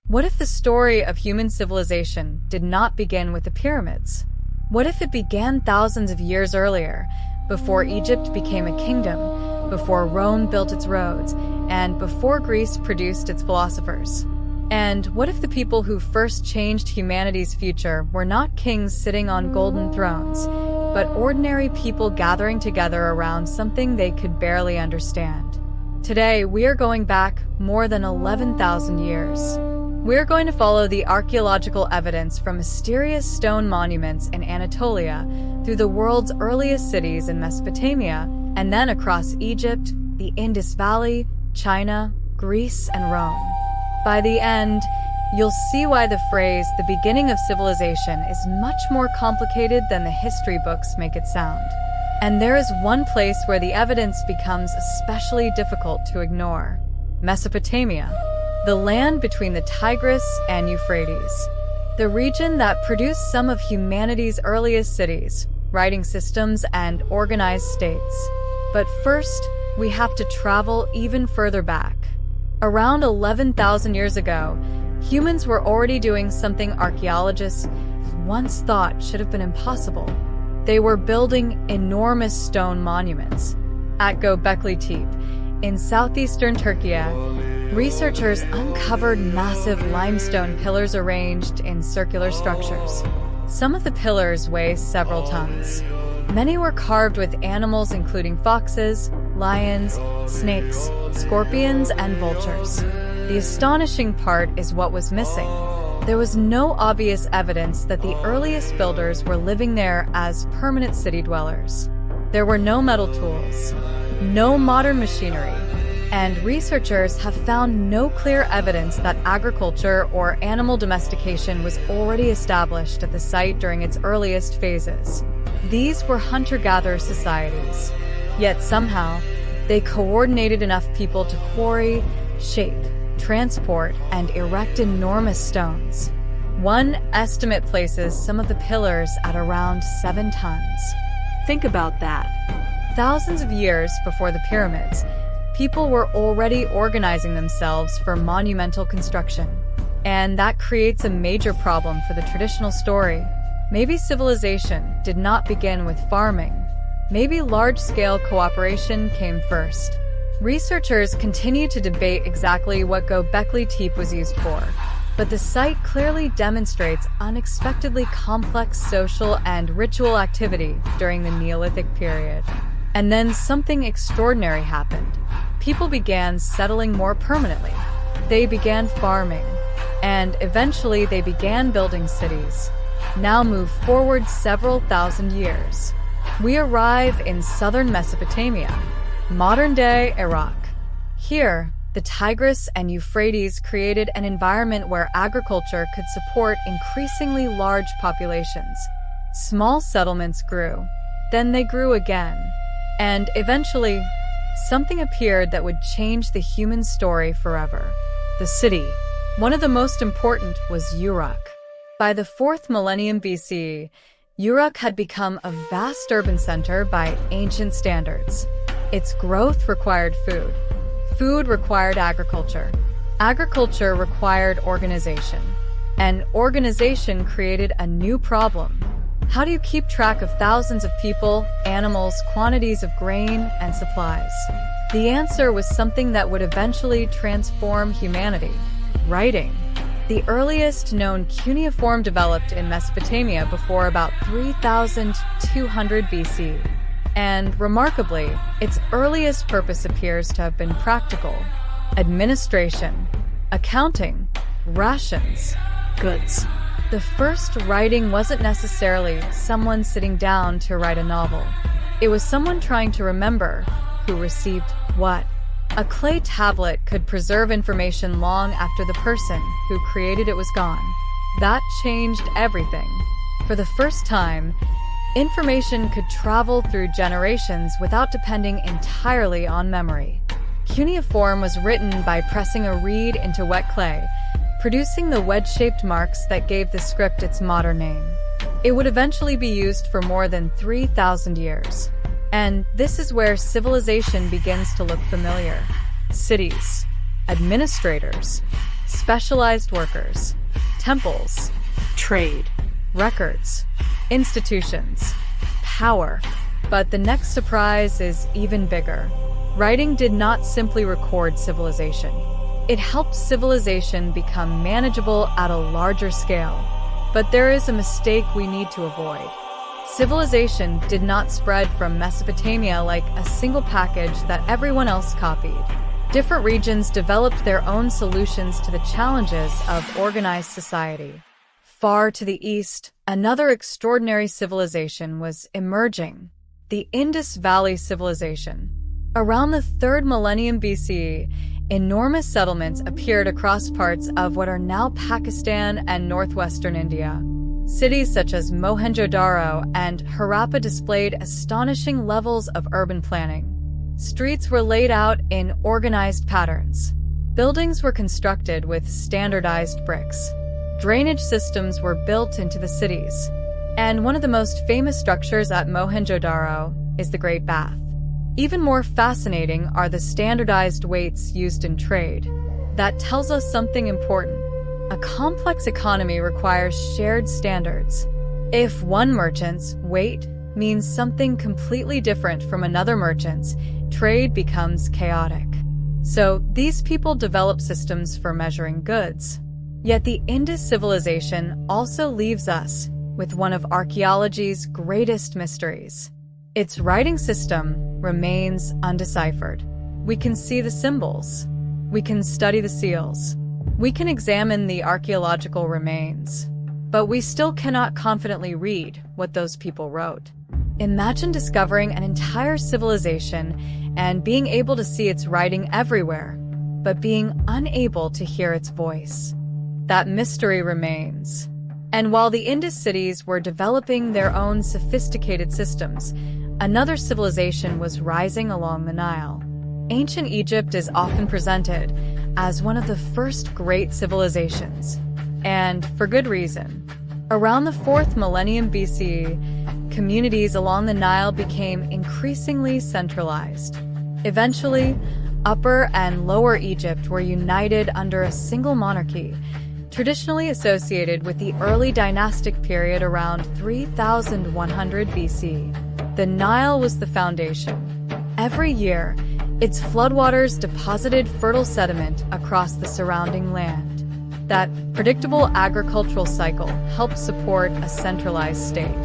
What if the story of human civilization did not begin with the pyramids? What if it began thousands of years earlier, before Egypt became a kingdom, before Rome built its roads, and before Greece produced its philosophers? And what if the people who first changed humanity's future were not kings sitting on golden thrones, but ordinary people gathering together around something they could barely understand? Today, we are going back more than 11,000 years. We're going to follow the archaeological evidence from mysterious stone monuments in Anatolia through the world's earliest cities in Mesopotamia, and then across Egypt, the Indus Valley, China, Greece, and Rome. By the end, you'll see why the phrase, "the beginning of civilization," is much more complicated than the history books make it sound. And there is one place where the evidence becomes especially difficult to ignore: Mesopotamia, the land between the Tigris and Euphrates, the region that produced some of humanity's earliest cities, writing systems, and organized states. But first, we have to travel even further back. Around 11,000 years ago, humans were already doing something archaeologists once thought should have been impossible. They were building enormous stone monuments. At Göbekli Tepe, in southeastern Turkey, researchers uncovered massive limestone pillars arranged in circular structures. Some of the pillars weigh several tons. Many were carved with animals including foxes, lions, snakes, scorpions, and vultures. The astonishing part is what was missing. There was no obvious evidence that the earliest builders were living there as permanent city dwellers. There were no metal tools, no modern machinery, and researchers have found no clear evidence that agriculture or animal domestication was already established at the site during its earliest phases. These were hunter-gatherer societies. Yet somehow, they coordinated enough people to quarry, shape, transport, and erect enormous stones. One estimate places some of the pillars at around 7 tons. Think about that. Thousands of years before the pyramids, people were already organizing themselves for monumental construction. And that creates a major problem for the traditional story. Maybe civilization did not begin with farming. Maybe large-scale cooperation came first. Researchers continue to debate exactly what Göbekli Tepe was used for, but the site clearly demonstrates unexpectedly complex social and ritual activity during the Neolithic period. And then something extraordinary happened. People began settling more permanently. They began farming, and eventually they began building cities. Now move forward several thousand years. We arrive in southern Mesopotamia, modern-day Iraq. Here, the Tigris and Euphrates created an environment where agriculture could support increasingly large populations. Small settlements grew. Then they grew again. And eventually, something appeared that would change the human story forever. The city. One of the most important was Uruk. By the 4th millennium BCE, Uruk had become a vast urban center by ancient standards. Its growth required food. Food required agriculture. Agriculture required organization. And organization created a new problem. How do you keep track of thousands of people, animals, quantities of grain, and supplies? The answer was something that would eventually transform humanity: writing. The earliest known cuneiform developed in Mesopotamia before about 3,200 BC. And remarkably, its earliest purpose appears to have been practical: administration, accounting, rations, goods. The first writing wasn't necessarily someone sitting down to write a novel. It was someone trying to remember who received what. A clay tablet could preserve information long after the person who created it was gone. That changed everything. For the first time, information could travel through generations without depending entirely on memory. Cuneiform was written by pressing a reed into wet clay, producing the wedge-shaped marks that gave the script its modern name. It would eventually be used for more than 3,000 years. And this is where civilization begins to look familiar. Cities, administrators, specialized workers, temples, Trade. records, institutions, power. But the next surprise is even bigger. Writing did not simply record civilization. It helped civilization become manageable at a larger scale. But there is a mistake we need to avoid. Civilization did not spread from Mesopotamia like a single package that everyone else copied. Different regions developed their own solutions to the challenges of organized society. Far to the east, another extraordinary civilization was emerging, the Indus Valley civilization. Around the 3rd millennium BCE, enormous settlements appeared across parts of what are now Pakistan and northwestern India. Cities such as Mohenjo-daro and Harappa displayed astonishing levels of urban planning. Streets were laid out in organized patterns. Buildings were constructed with standardized bricks. Drainage systems were built into the cities. And one of the most famous structures at Mohenjo-daro is the Great Bath. Even more fascinating are the standardized weights used in trade. That tells us something important. A complex economy requires shared standards. If one merchant's weight means something completely different from another merchant's, trade becomes chaotic. So these people develop systems for measuring goods. Yet the Indus civilization also leaves us with one of archaeology's greatest mysteries. Its writing system remains undeciphered. We can see the symbols. We can study the seals. We can examine the archaeological remains. But we still cannot confidently read what those people wrote. Imagine discovering an entire civilization and being able to see its writing everywhere, but being unable to hear its voice. That mystery remains. And while the Indus cities were developing their own sophisticated systems, another civilization was rising along the Nile. Ancient Egypt is often presented as one of the first great civilizations, and for good reason. Around the 4th millennium BCE, communities along the Nile became increasingly centralized. Eventually, Upper and Lower Egypt were united under a single monarchy, traditionally associated with the early dynastic period around 3100 BC. The Nile was the foundation. Every year, its floodwaters deposited fertile sediment across the surrounding land. That predictable agricultural cycle helped support a centralized state.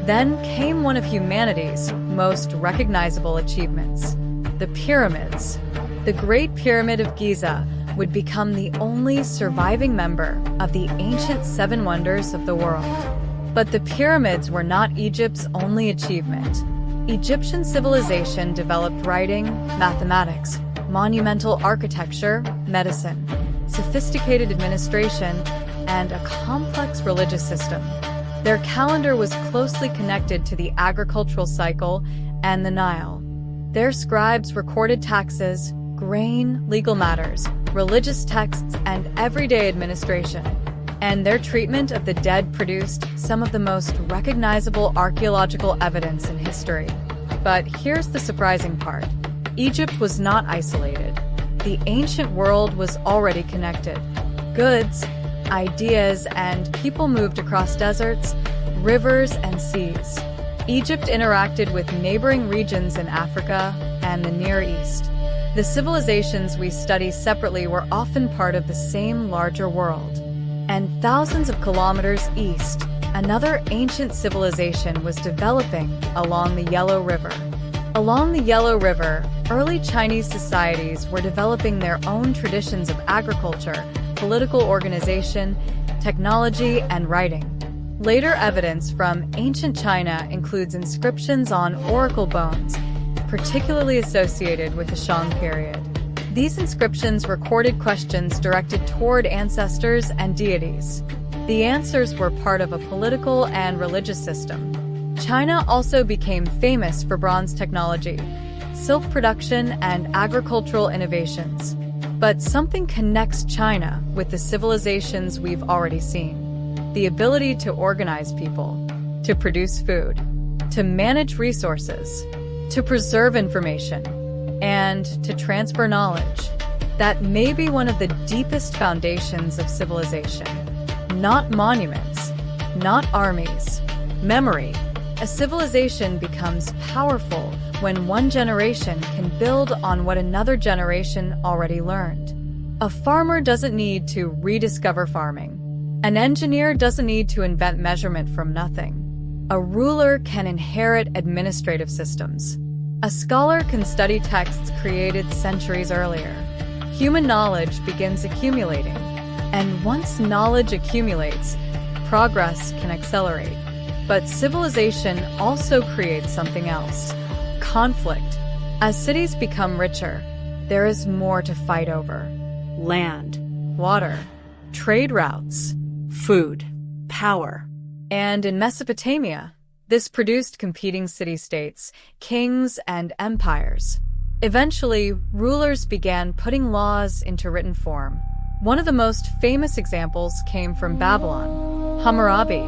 Then came one of humanity's most recognizable achievements, the pyramids. The Great Pyramid of Giza would become the only surviving member of the ancient 7 wonders of the world. But the pyramids were not Egypt's only achievement. Egyptian civilization developed writing, mathematics, monumental architecture, medicine, sophisticated administration, and a complex religious system. Their calendar was closely connected to the agricultural cycle and the Nile. Their scribes recorded taxes, grain, legal matters, religious texts, and everyday administration. And their treatment of the dead produced some of the most recognizable archaeological evidence in history. But here's the surprising part. Egypt was not isolated. The ancient world was already connected. Goods, ideas, and people moved across deserts, rivers, and seas. Egypt interacted with neighboring regions in Africa and the Near East. The civilizations we study separately were often part of the same larger world. And thousands of kilometers east, another ancient civilization was developing along the Yellow River. Along the Yellow River, early Chinese societies were developing their own traditions of agriculture, political organization, technology, and writing. Later evidence from ancient China includes inscriptions on oracle bones, particularly associated with the Shang period. These inscriptions recorded questions directed toward ancestors and deities. The answers were part of a political and religious system. China also became famous for bronze technology, silk production, and agricultural innovations. But something connects China with the civilizations we've already seen. The ability to organize people, to produce food, to manage resources, to preserve information, and to transfer knowledge. that may be one of the deepest foundations of civilization. Not monuments, not armies, memory. A civilization becomes powerful when one generation can build on what another generation already learned. A farmer doesn't need to rediscover farming. An engineer doesn't need to invent measurement from nothing. A ruler can inherit administrative systems. A scholar can study texts created centuries earlier. Human knowledge begins accumulating, and once knowledge accumulates, progress can accelerate. But civilization also creates something else: conflict. As cities become richer, there is more to fight over: land, water, trade routes, food, power. And in Mesopotamia, this produced competing city-states, kings, and empires. Eventually, rulers began putting laws into written form. One of the most famous examples came from Babylon, Hammurabi.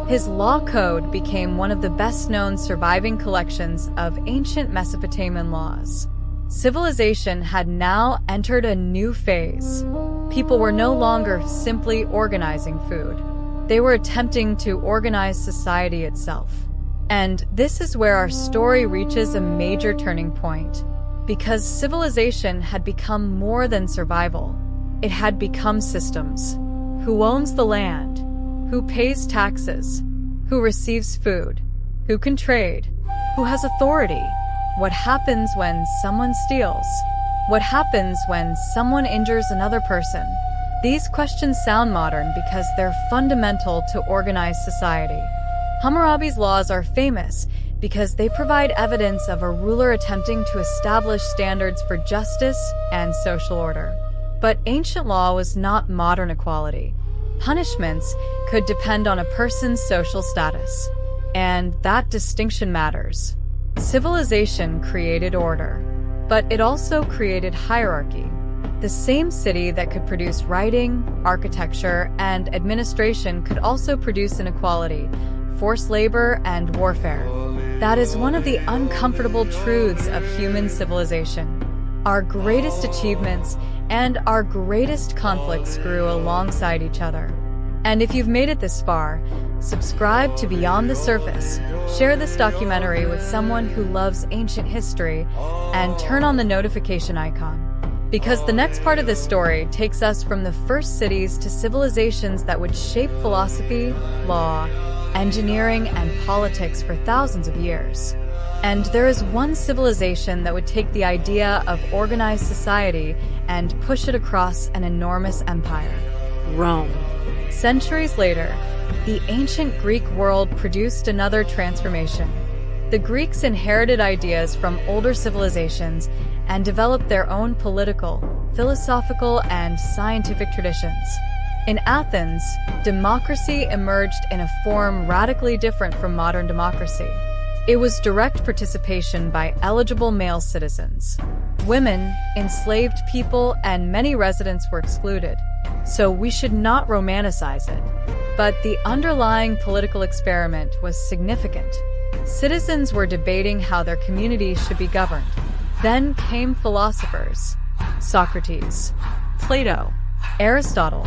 His law code became one of the best-known surviving collections of ancient Mesopotamian laws. Civilization had now entered a new phase. People were no longer simply organizing food. They were attempting to organize society itself. And this is where our story reaches a major turning point. Because civilization had become more than survival. It had become systems. Who owns the land? Who pays taxes? Who receives food? Who can trade? Who has authority? What happens when someone steals? What happens when someone injures another person? These questions sound modern because they're fundamental to organized society. Hammurabi's laws are famous because they provide evidence of a ruler attempting to establish standards for justice and social order. But ancient law was not modern equality. Punishments could depend on a person's social status, and that distinction matters. Civilization created order, but it also created hierarchy. The same city that could produce writing, architecture, and administration could also produce inequality, forced labor, and warfare. That is one of the uncomfortable truths of human civilization. Our greatest achievements and our greatest conflicts grew alongside each other. And if you've made it this far, subscribe to Beyond the Surface, share this documentary with someone who loves ancient history, and turn on the notification icon. Because the next part of this story takes us from the first cities to civilizations that would shape philosophy, law, engineering, and politics for thousands of years. And there is one civilization that would take the idea of organized society and push it across an enormous empire: Rome. Centuries later, the ancient Greek world produced another transformation. The Greeks inherited ideas from older civilizations and developed their own political, philosophical, and scientific traditions. In Athens, democracy emerged in a form radically different from modern democracy. It was direct participation by eligible male citizens. Women, enslaved people, and many residents were excluded. So we should not romanticize it. But the underlying political experiment was significant. Citizens were debating how their communities should be governed. Then came philosophers: Socrates, Plato, Aristotle.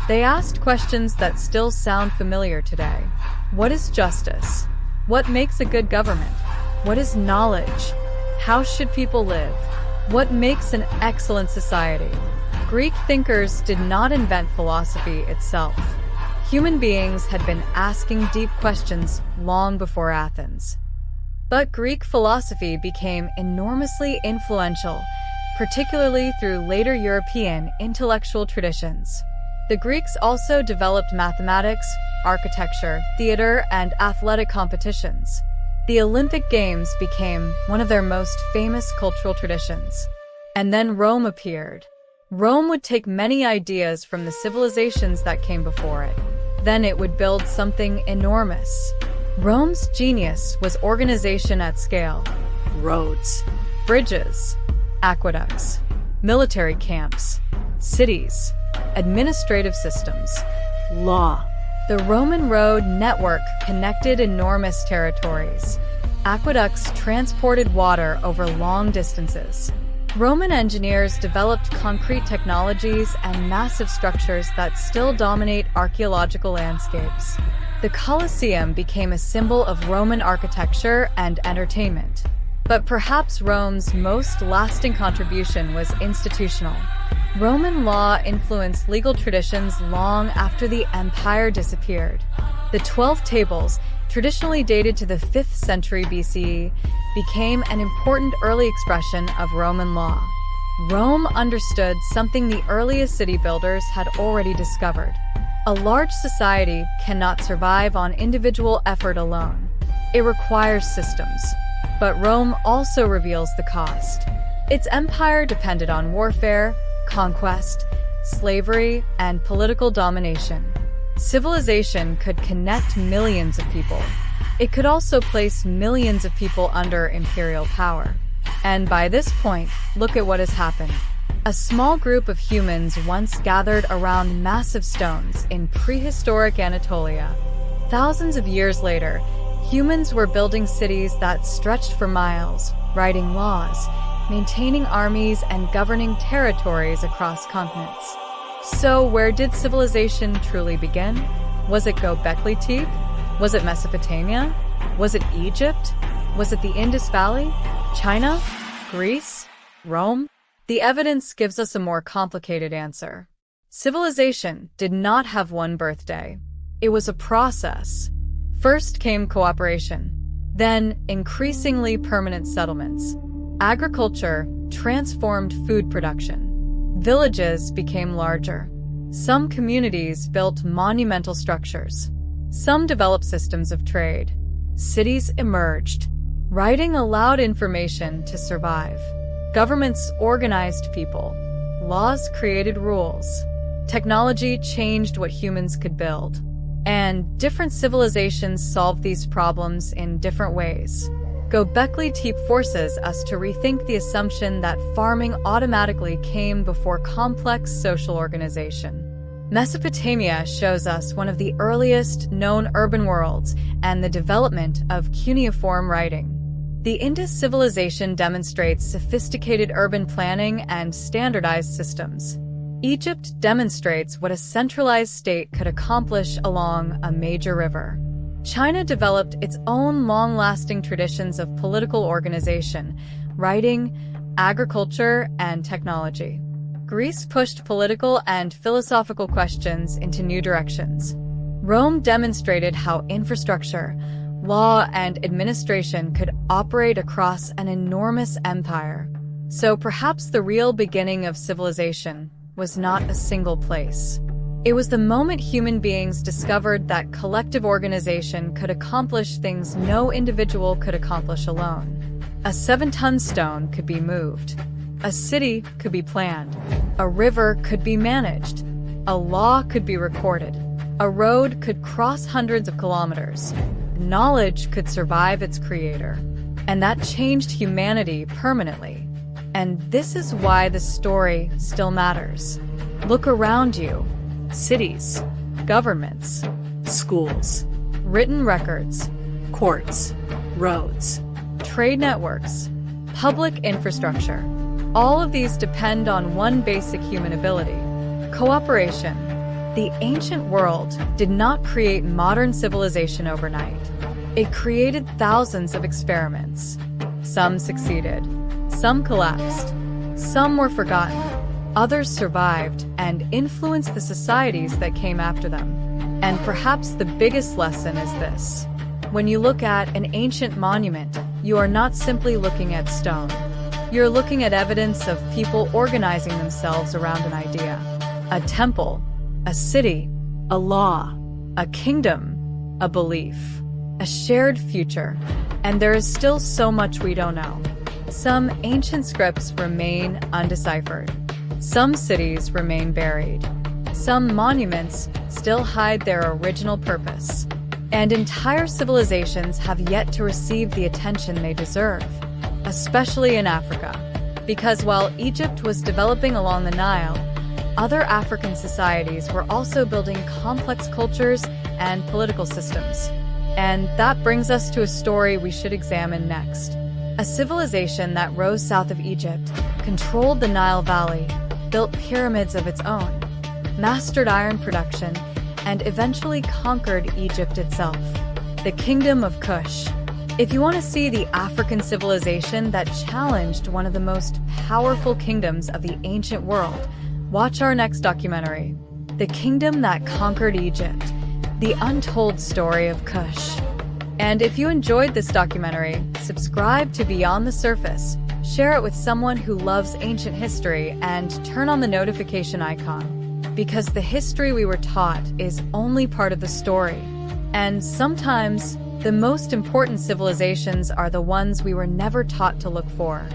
They asked questions that still sound familiar today. What is justice? What makes a good government? What is knowledge? How should people live? What makes an excellent society? Greek thinkers did not invent philosophy itself. Human beings had been asking deep questions long before Athens. But Greek philosophy became enormously influential, particularly through later European intellectual traditions. The Greeks also developed mathematics, architecture, theater, and athletic competitions. The Olympic Games became one of their most famous cultural traditions. And then Rome appeared. Rome would take many ideas from the civilizations that came before it. Then it would build something enormous. Rome's genius was organization at scale. Roads, bridges, aqueducts, military camps, cities, administrative systems, law. The Roman road network connected enormous territories. Aqueducts transported water over long distances. Roman engineers developed concrete technologies and massive structures that still dominate archaeological landscapes. The Colosseum became a symbol of Roman architecture and entertainment. But perhaps Rome's most lasting contribution was institutional. Roman law influenced legal traditions long after the empire disappeared. The 12 Tables, traditionally dated to the 5th century BCE, became an important early expression of Roman law. Rome understood something the earliest city builders had already discovered. A large society cannot survive on individual effort alone. It requires systems. But Rome also reveals the cost. Its empire depended on warfare, conquest, slavery, and political domination. Civilization could connect millions of people. It could also place millions of people under imperial power. And by this point, look at what has happened. A small group of humans once gathered around massive stones in prehistoric Anatolia. Thousands of years later, humans were building cities that stretched for miles, writing laws, maintaining armies, and governing territories across continents. So where did civilization truly begin? Was it Göbekli Tepe? Was it Mesopotamia? Was it Egypt? Was it the Indus Valley? China? Greece? Rome? The evidence gives us a more complicated answer. Civilization did not have one birthday. It was a process. First came cooperation, then increasingly permanent settlements. Agriculture transformed food production. Villages became larger. Some communities built monumental structures. Some developed systems of trade. Cities emerged. Writing allowed information to survive. Governments organized people. Laws created rules. Technology changed what humans could build. And different civilizations solved these problems in different ways. Göbekli Tepe forces us to rethink the assumption that farming automatically came before complex social organization. Mesopotamia shows us one of the earliest known urban worlds and the development of cuneiform writing. The Indus civilization demonstrates sophisticated urban planning and standardized systems. Egypt demonstrates what a centralized state could accomplish along a major river. China developed its own long-lasting traditions of political organization, writing, agriculture, and technology. Greece pushed political and philosophical questions into new directions. Rome demonstrated how infrastructure, law, and administration could operate across an enormous empire. So perhaps the real beginning of civilization was not a single place. It was the moment human beings discovered that collective organization could accomplish things no individual could accomplish alone. A 7-ton stone could be moved. A city could be planned. A river could be managed. A law could be recorded. A road could cross hundreds of kilometers. Knowledge could survive its creator. And that changed humanity permanently. And this is why the story still matters. Look around you. Cities, governments, schools, written records, courts, roads, trade networks, public infrastructure. All of these depend on one basic human ability: cooperation. The ancient world did not create modern civilization overnight. It created thousands of experiments. Some succeeded, some collapsed, some were forgotten. Others survived and influenced the societies that came after them. And perhaps the biggest lesson is this. When you look at an ancient monument, you are not simply looking at stone. You're looking at evidence of people organizing themselves around an idea. A temple, a city, a law, a kingdom, a belief, a shared future. And there is still so much we don't know. Some ancient scripts remain undeciphered. Some cities remain buried. Some monuments still hide their original purpose. And entire civilizations have yet to receive the attention they deserve, especially in Africa. Because while Egypt was developing along the Nile, other African societies were also building complex cultures and political systems. And that brings us to a story we should examine next. A civilization that rose south of Egypt, controlled the Nile Valley, built pyramids of its own, mastered iron production, and eventually conquered Egypt itself. The Kingdom of Kush. If you want to see the African civilization that challenged one of the most powerful kingdoms of the ancient world, watch our next documentary, The Kingdom That Conquered Egypt, The Untold Story of Kush. And if you enjoyed this documentary, subscribe to Beyond the Surface, share it with someone who loves ancient history, and turn on the notification icon. Because the history we were taught is only part of the story. And sometimes, the most important civilizations are the ones we were never taught to look for.